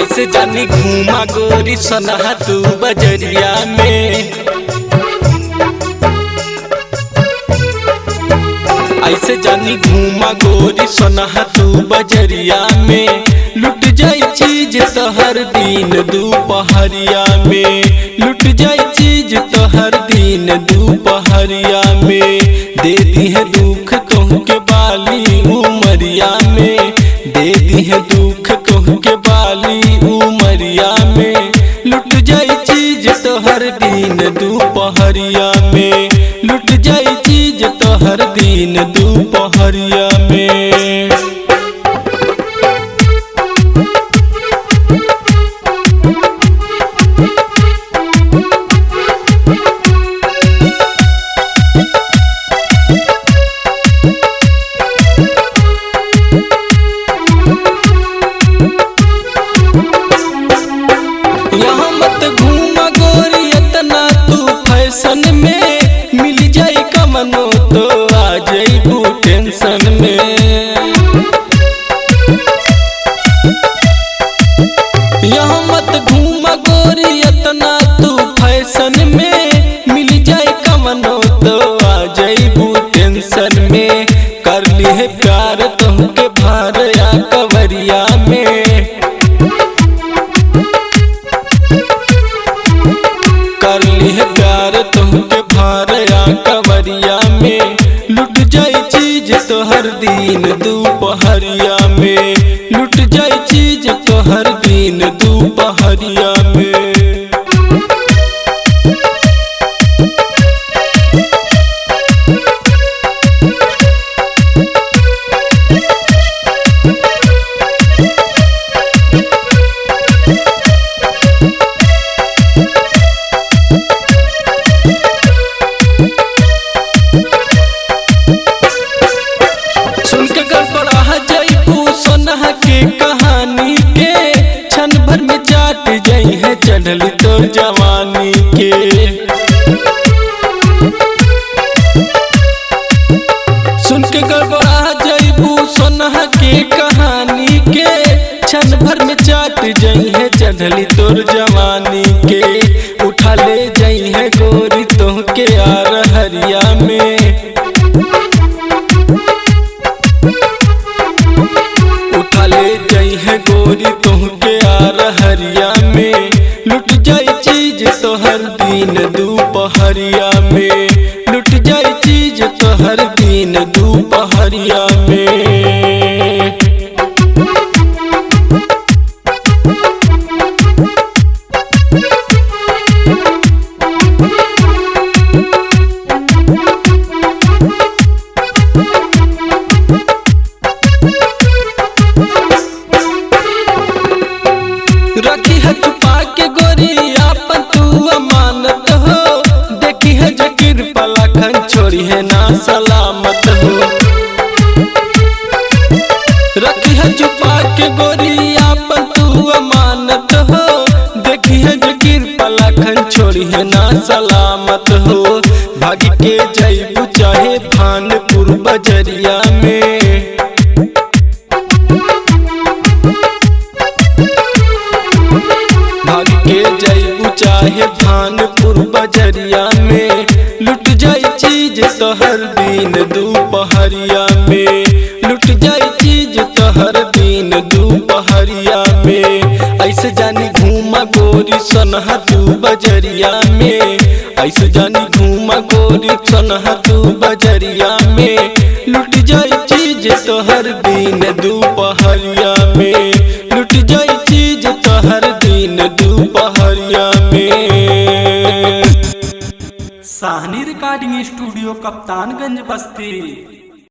ऐसे जानी घूमा गोरी सनहा तू बजरिया में। ऐसे जानी घूमा गोरी सनहा तू बजरिया में। लुट जाई चीज तो हर दिन दोपहरिया में। लुट जाई चीज तो हर दिन दोपहरिया में। दे दी है दुख कहूँ के बाली उमरिया में। दे दी है दुख कहूँ के बाली उमरिया में। लुट जाई चीज तो हर दिन दोपहरिया में। लुट जाई चीज तो हर दिन दोपहरिया में। यहाँ मत घूमा गोरी इतना तू फैशन में। मिल जाई कमनो तो आ जाइबू टेंशन में। यहाँ मत घूमा गोरी इतना तू फैशन में। मिल जाई कमनो तो आ जाइबू टेंशन में। कर ली है प्यार तुमके भार या कवरिया में। कर ली है प्यार तुमके भार या कवरिया में। लुट जाई चीज तो हर दिन दोपहरिया में। लुट जाई चीज तो हर दिन दोपहरिया में। सुन के गड़बड़ा जाइबू सोना के कहानी के। क्षण भर में चाट जाई है चढ़ल तो जवानी के। सुन के गड़बड़ा जाइबू सोना के कहानी के। क्षण भर में चाट जाई है चढ़ल तोर जवानी के। उठा ले जाई है गोरी तोहके यार हरिया में। उठा ले जाई है गोरी तोहके यार हरिया में। लुट जाई चीज तो हर दिन दोपहरिया में। लुट जाई चीज तो हर दिन दोपहरिया में। रखी है छुपा के गोरी आपन तू अमानत हो। देखी है जकीर पलाखन छोड़ी है ना सलामत हो। रखी है छुपा के गोरी आपन तू अमानत हो। देखी है जकीर पलाखन छोड़ी है ना सलामत हो। भाग के जाइबू चाहे भानपुर बजरिया में। भाग के जाइबू चाहे भानपुर बजरिया में। लुट जाई चीज तो हर दिन दोपहरिया में। लुट जाई चीज तो हर दिन दोपहरिया में। ऐसे जानी घूमा गोरी सनहा तू बजरिया में। ऐसे जानी घूमा गोरी सनहा तू बजरिया में। लुट जाई चीज तो हर दिन दोपहरिया में। लुट जाई चीज तो हर दिन दोपहरिया में। साहनी रिकॉर्डिंग स्टूडियो कप्तानगंज बस्ती।